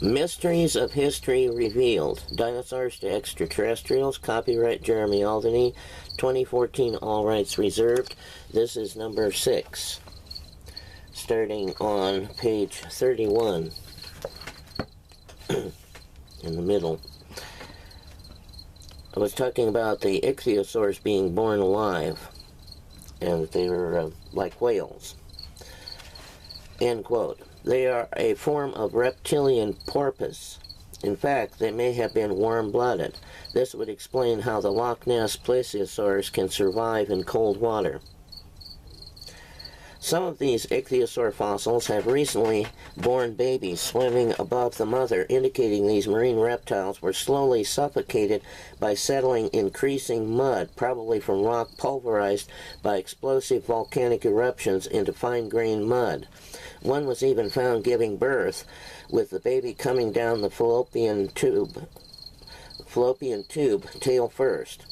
Mysteries of History Revealed. Dinosaurs to Extraterrestrials. Copyright Jeremy Auldaney. 2014, all rights reserved. This is number 6. Starting on page 31. In the middle. I was talking about the ichthyosaurs being born alive. And they were like whales. End quote. They are a form of reptilian porpoise. In fact, they may have been warm-blooded. This would explain how the Loch Ness plesiosaurs can survive in cold water. Some of these ichthyosaur fossils have recently born babies swimming above the mother, indicating these marine reptiles were slowly suffocated by settling increasing mud, probably from rock pulverized by explosive volcanic eruptions into fine-grained mud. One was even found giving birth, with the baby coming down the fallopian tube tail first.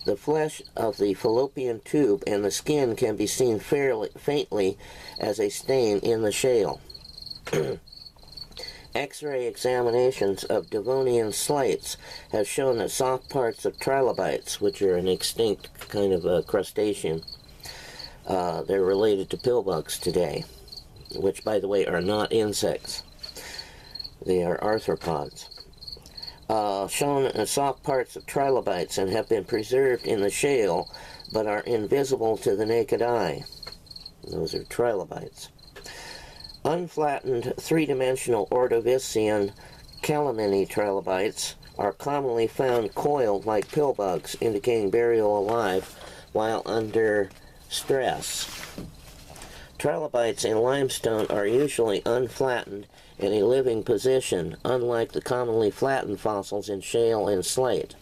The flesh of the fallopian tube and the skin can be seen faintly as a stain in the shale. X-ray examinations of Devonian slates have shown that soft parts of trilobites, which are an extinct kind of a crustacean, they're related to pillbugs today, which, by the way, are not insects. They are arthropods. Shown soft parts of trilobites and have been preserved in the shale, but are invisible to the naked eye. Those are trilobites. Unflattened three-dimensional Ordovician calamine trilobites are commonly found coiled like pillbugs, indicating burial alive while under stress. Trilobites in limestone are usually unflattened in a living position, unlike the commonly flattened fossils in shale and slate.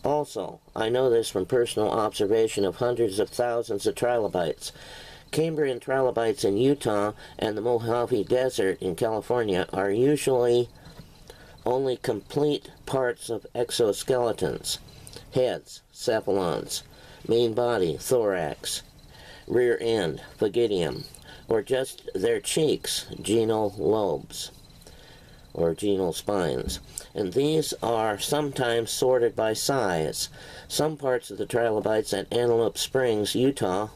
Also, I know this from personal observation of hundreds of thousands of trilobites. Cambrian trilobites in Utah and the Mojave Desert in California are usually only complete parts of exoskeletons: heads, cephalons, main body, thorax, rear end, pygidium, or just their cheeks, genal lobes, or genal spines. And these are sometimes sorted by size. Some parts of the trilobites at Antelope Springs, Utah,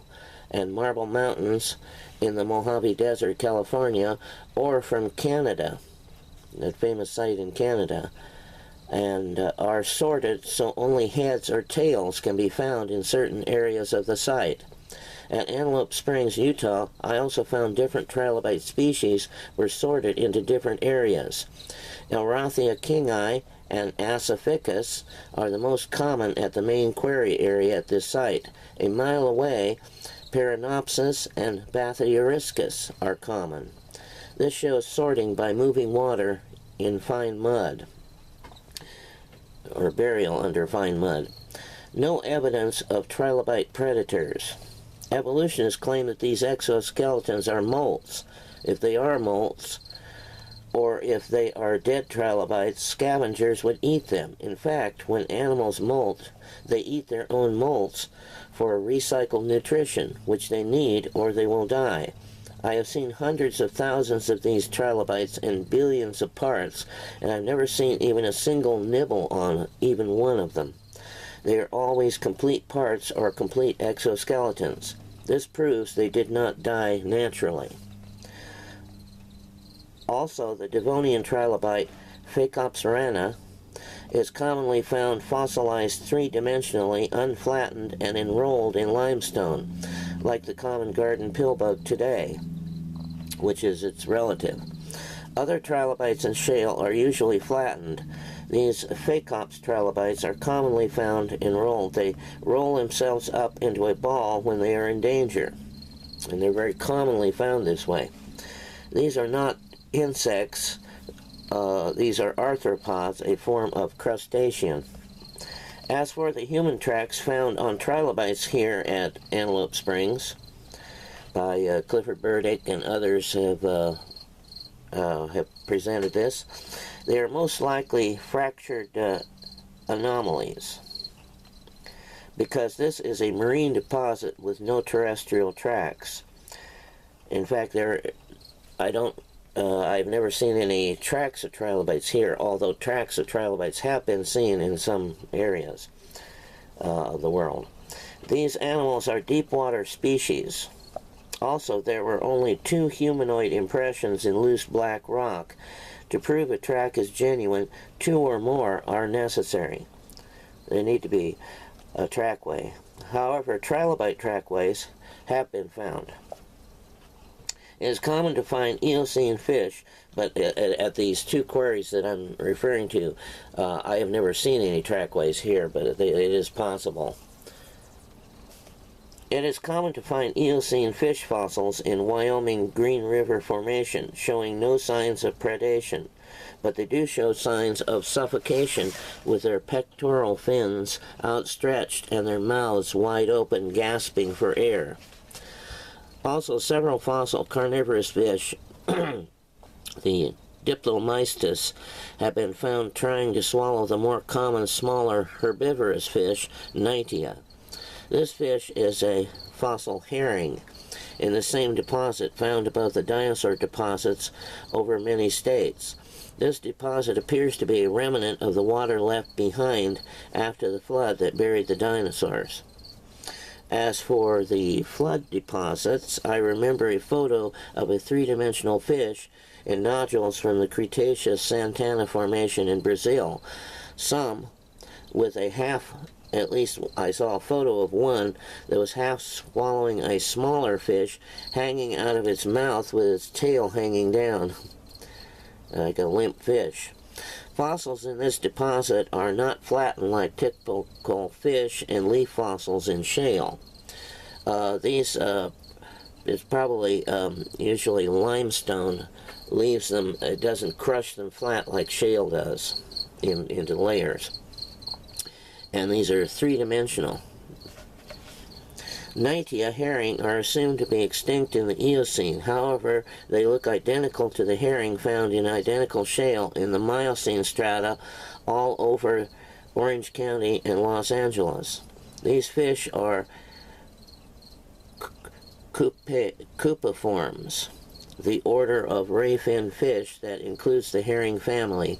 and Marble Mountains in the Mojave Desert, California, or from Canada, that famous site in Canada, and are sorted so only heads or tails can be found in certain areas of the site. At Antelope Springs, Utah, I also found different trilobite species were sorted into different areas. Elrathia kingi and Asaphicus are the most common at the main quarry area at this site. A mile away, Paranopsis and Bathyriscus are common. This shows sorting by moving water in fine mud, or burial under fine mud. No evidence of trilobite predators. Evolutionists claim that these exoskeletons are molts. If they are molts, or if they are dead trilobites, scavengers would eat them. In fact, when animals molt, they eat their own molts for recycled nutrition, which they need or they will die. I have seen hundreds of thousands of these trilobites and billions of parts, and I've never seen even a single nibble on even one of them. They are always complete parts or complete exoskeletons. This proves they did not die naturally. Also, the Devonian trilobite Phacops is commonly found fossilized three-dimensionally, unflattened, and enrolled in limestone, like the common garden pillbug today, which is its relative. Other trilobites in shale are usually flattened. These Phacops trilobites are commonly found enrolled. They roll themselves up into a ball when they are in danger, and they're very commonly found this way. These are not insects. These are arthropods, a form of crustacean. As for the human tracks found on trilobites here at Antelope Springs by Clifford Burdick and others have presented this, they are most likely fractured anomalies, because this is a marine deposit with no terrestrial tracks. In fact, I don't I've never seen any tracks of trilobites here, although tracks of trilobites have been seen in some areas of the world. These animals are deep water species. Also, there were only 2 humanoid impressions in loose black rock. To prove a track is genuine, 2 or more are necessary. There need to be a trackway. However, trilobite trackways have been found. It is common to find Eocene fish, but at these 2 quarries that I'm referring to, I have never seen any trackways here, but it is possible. It is common to find Eocene fish fossils in Wyoming Green River Formation, showing no signs of predation, but they do show signs of suffocation with their pectoral fins outstretched and their mouths wide open, gasping for air. Also, several fossil carnivorous fish, the Diplomystus, have been found trying to swallow the more common, smaller herbivorous fish, Knightia. This fish is a fossil herring in the same deposit found above the dinosaur deposits over many states. This deposit appears to be a remnant of the water left behind after the flood that buried the dinosaurs. As for the flood deposits, I remember a photo of a 3-dimensional fish in nodules from the Cretaceous Santana Formation in Brazil. Some with a half, at least I saw a photo of one that was half swallowing a smaller fish hanging out of its mouth with its tail hanging down, like a limp fish. Fossils in this deposit are not flattened like typical fish and leaf fossils in shale. These is probably usually limestone leaves them, it doesn't crush them flat like shale does into layers. And these are 3-dimensional. Knightia herring are assumed to be extinct in the Eocene. However, they look identical to the herring found in identical shale in the Miocene strata all over Orange County and Los Angeles. These fish are Cupiforms, the order of ray-fin fish that includes the herring family,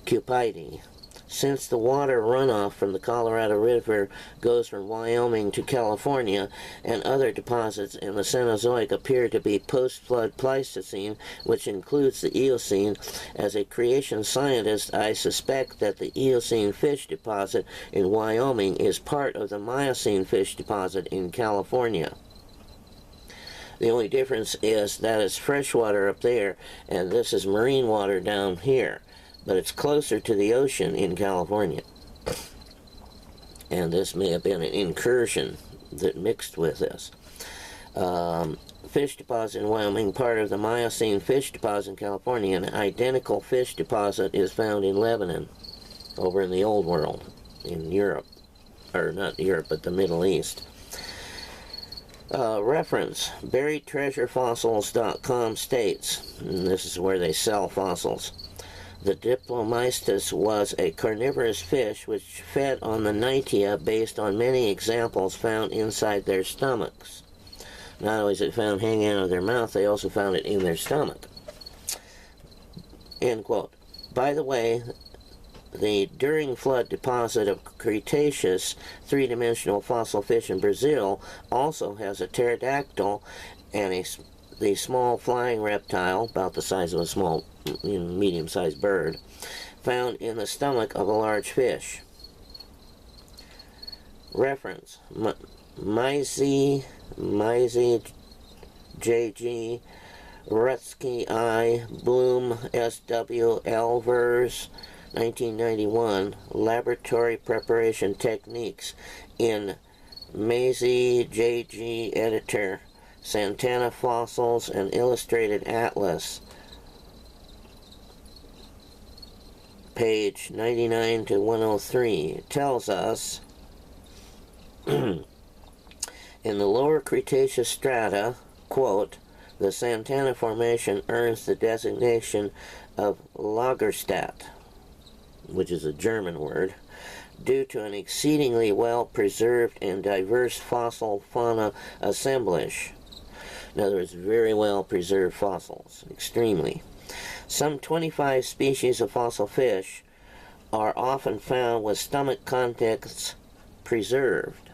Cupidae. Since the water runoff from the Colorado River goes from Wyoming to California, and other deposits in the Cenozoic appear to be post-flood Pleistocene, which includes the Eocene, as a creation scientist, I suspect that the Eocene fish deposit in Wyoming is part of the Miocene fish deposit in California. The only difference is that it's freshwater up there, and this is marine water down here. But it's closer to the ocean in California. And this may have been an incursion that mixed with this. Fish deposit in Wyoming, part of the Miocene fish deposit in California. An identical fish deposit is found in Lebanon, over in the Old World, in Europe. Or not Europe, but the Middle East. Reference, buriedtreasurefossils.com states, and this is where they sell fossils, the Diplomystus was a carnivorous fish which fed on the Knightia based on many examples found inside their stomachs. Not only is it found hanging out of their mouth, they also found it in their stomach. End quote. By the way, the during flood deposit of Cretaceous 3-dimensional fossil fish in Brazil also has a pterodactyl and the small flying reptile, about the size of a small, medium-sized bird, found in the stomach of a large fish. Reference, Mizey J.G., Rutsky I., Bloom S.W., Elvers, 1991, Laboratory Preparation Techniques in Mizey J.G. Editor, Santana Fossils and Illustrated Atlas, page 99 to 103, tells us, in the lower Cretaceous strata, quote, the Santana Formation earns the designation of Lagerstadt, which is a German word, due to an exceedingly well-preserved and diverse fossil fauna assemblage. In other words, very well preserved fossils, extremely. Some 25 species of fossil fish are often found with stomach contents preserved,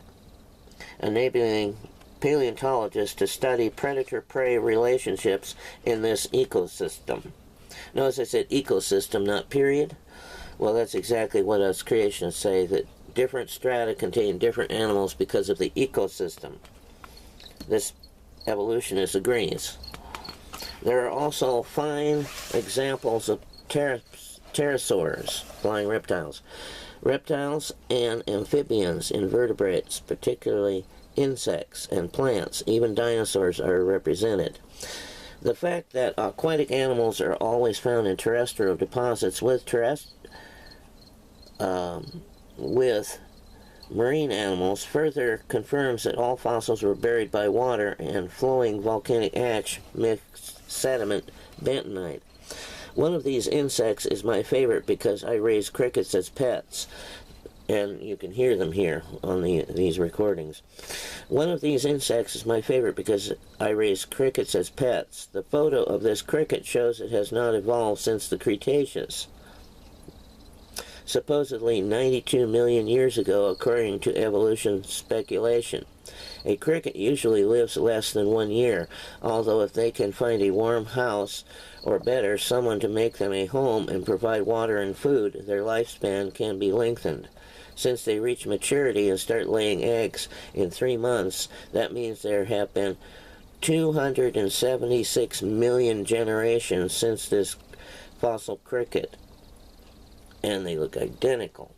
enabling paleontologists to study predator-prey relationships in this ecosystem. Notice I said ecosystem, not period. Well, that's exactly what us creationists say, that different strata contain different animals because of the ecosystem. This evolutionist agrees. There are also fine examples of pterosaurs, flying reptiles, reptiles and amphibians, invertebrates, particularly insects and plants. Even dinosaurs are represented. The fact that aquatic animals are always found in terrestrial deposits with marine animals further confirms that all fossils were buried by water and flowing volcanic ash mixed sediment bentonite. One of these insects is my favorite because I raise crickets as pets, and you can hear them here on these recordings. One of these insects is my favorite because I raise crickets as pets. The photo of this cricket shows it has not evolved since the Cretaceous, supposedly 92 million years ago, according to evolution speculation. A cricket usually lives less than 1 year, although if they can find a warm house, or better, someone to make them a home and provide water and food, their lifespan can be lengthened. Since they reach maturity and start laying eggs in 3 months, that means there have been 276 million generations since this fossil cricket, and they look identical.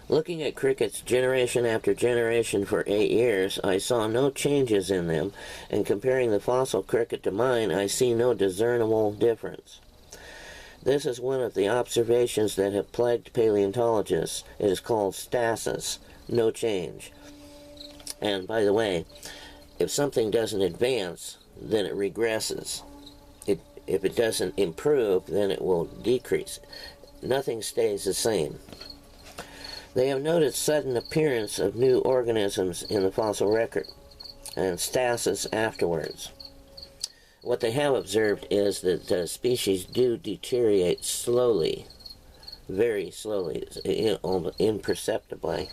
Looking at crickets generation after generation for 8 years, I saw no changes in them, and comparing the fossil cricket to mine, I see no discernible difference. This is one of the observations that have plagued paleontologists. It is called stasis, no change. And by the way, if something doesn't advance, then it regresses. If it doesn't improve, then it will decrease. Nothing stays the same. They have noted sudden appearance of new organisms in the fossil record, and stasis afterwards. What they have observed is that species do deteriorate slowly, very slowly, imperceptibly.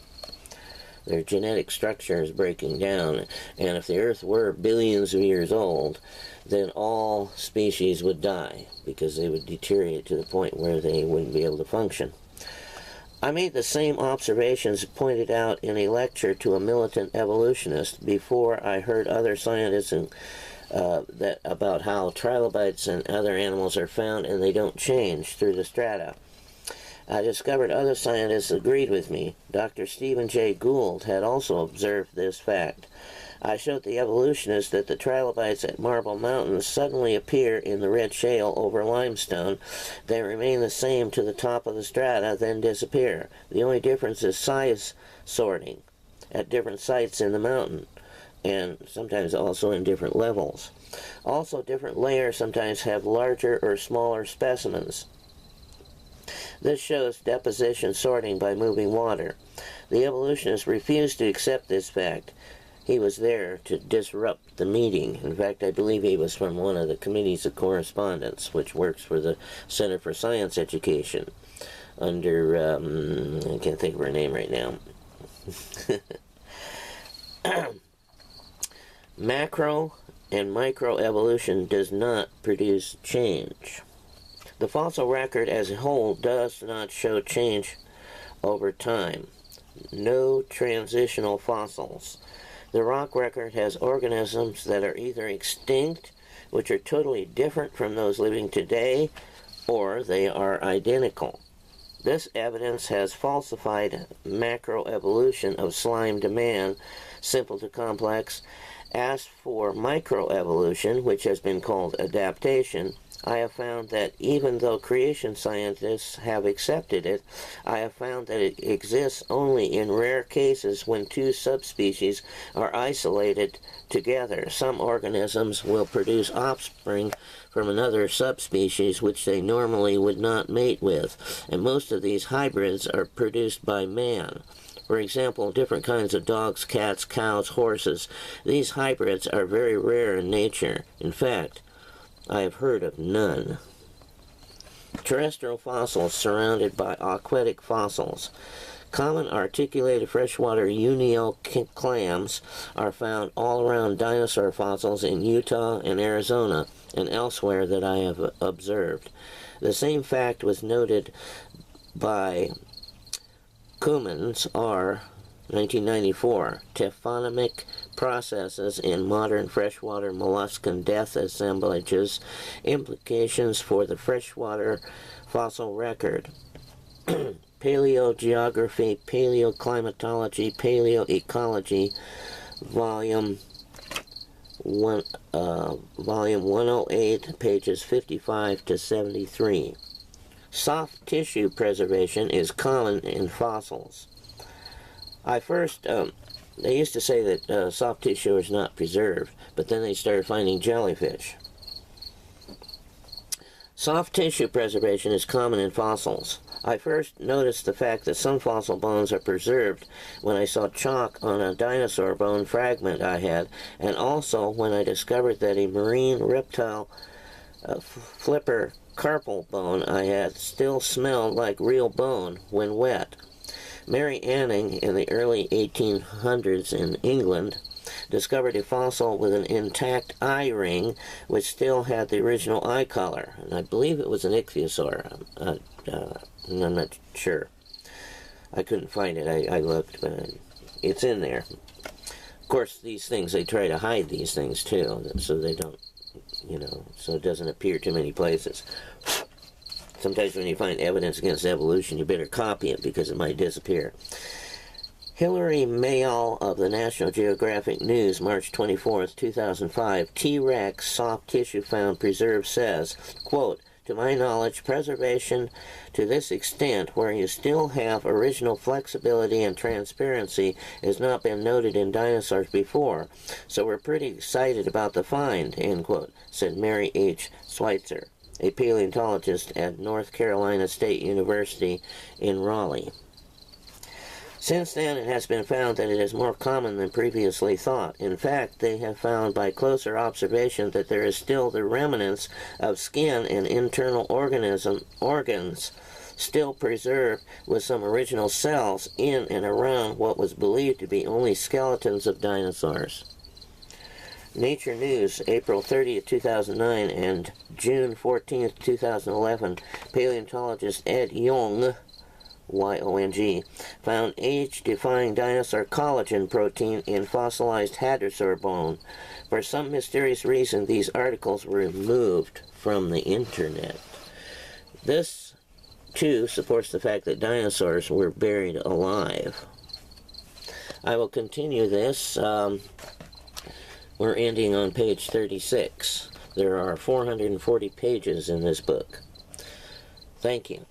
Their genetic structure is breaking down, and if the Earth were billions of years old, then all species would die, because they would deteriorate to the point where they wouldn't be able to function. I made the same observations pointed out in a lecture to a militant evolutionist before I heard other scientists about how trilobites and other animals are found and they don't change through the strata. I discovered other scientists agreed with me. Dr. Stephen Jay Gould had also observed this fact. I showed the evolutionists that the trilobites at Marble Mountain suddenly appear in the red shale over limestone. They remain the same to the top of the strata, then disappear. The only difference is size sorting at different sites in the mountain, and sometimes also in different levels. Also, different layers sometimes have larger or smaller specimens. This shows deposition sorting by moving water. The evolutionists refused to accept this fact. He was there to disrupt the meeting. In fact, I believe he was from one of the committees of correspondence, which works for the Center for Science Education, under, I can't think of her name right now. Macro and microevolution does not produce change. The fossil record as a whole does not show change over time. No transitional fossils. The rock record has organisms that are either extinct, which are totally different from those living today, or they are identical. This evidence has falsified macroevolution of slime to man, simple to complex. As for microevolution, which has been called adaptation, I have found that even though creation scientists have accepted it, I have found that it exists only in rare cases when two subspecies are isolated together. Some organisms will produce offspring from another subspecies which they normally would not mate with, and most of these hybrids are produced by man. For example, different kinds of dogs, cats, cows, horses. These hybrids are very rare in nature. In fact, I have heard of none. Terrestrial fossils surrounded by aquatic fossils. Common articulated freshwater Unio clams are found all around dinosaur fossils in Utah and Arizona and elsewhere that I have observed. The same fact was noted by Cummins R. 1994, Taphonomic Processes in Modern Freshwater Molluscan Death Assemblages, Implications for the Freshwater Fossil Record. Paleogeography, Paleoclimatology, Paleoecology, Volume 108, pages 55 to 73. Soft tissue preservation is common in fossils. They used to say that soft tissue is not preserved, but then they started finding jellyfish. Soft tissue preservation is common in fossils. I first noticed the fact that some fossil bones are preserved when I saw chalk on a dinosaur bone fragment I had, and also when I discovered that a marine reptile flipper carpal bone I had still smelled like real bone when wet. Mary Anning, in the early 1800s in England, discovered a fossil with an intact eye ring which still had the original eye color. And I believe it was an ichthyosaur. I'm not sure. I couldn't find it. I looked, but it's in there. Of course, these things, they try to hide these things too, so they don't, so it doesn't appear too many places. Sometimes when you find evidence against evolution, you better copy it because it might disappear. Hilary Mayall of the National Geographic News, March 24, 2005, T-Rex soft tissue found preserved says, quote, "To my knowledge, preservation to this extent, where you still have original flexibility and transparency, has not been noted in dinosaurs before, so we're pretty excited about the find," end quote, said Mary H. Schweitzer, a paleontologist at North Carolina State University in Raleigh. Since then, it has been found that it is more common than previously thought. In fact, they have found by closer observation that there is still the remnants of skin and internal organs still preserved with some original cells in and around what was believed to be only skeletons of dinosaurs. Nature News, April 30, 2009 and June 14, 2011, paleontologist Ed Yong, Y-O-N-G, found age-defying dinosaur collagen protein in fossilized hadrosaur bone. For some mysterious reason, these articles were removed from the internet. This, too, supports the fact that dinosaurs were buried alive. I will continue this. We're ending on page 36. There are 440 pages in this book. Thank you.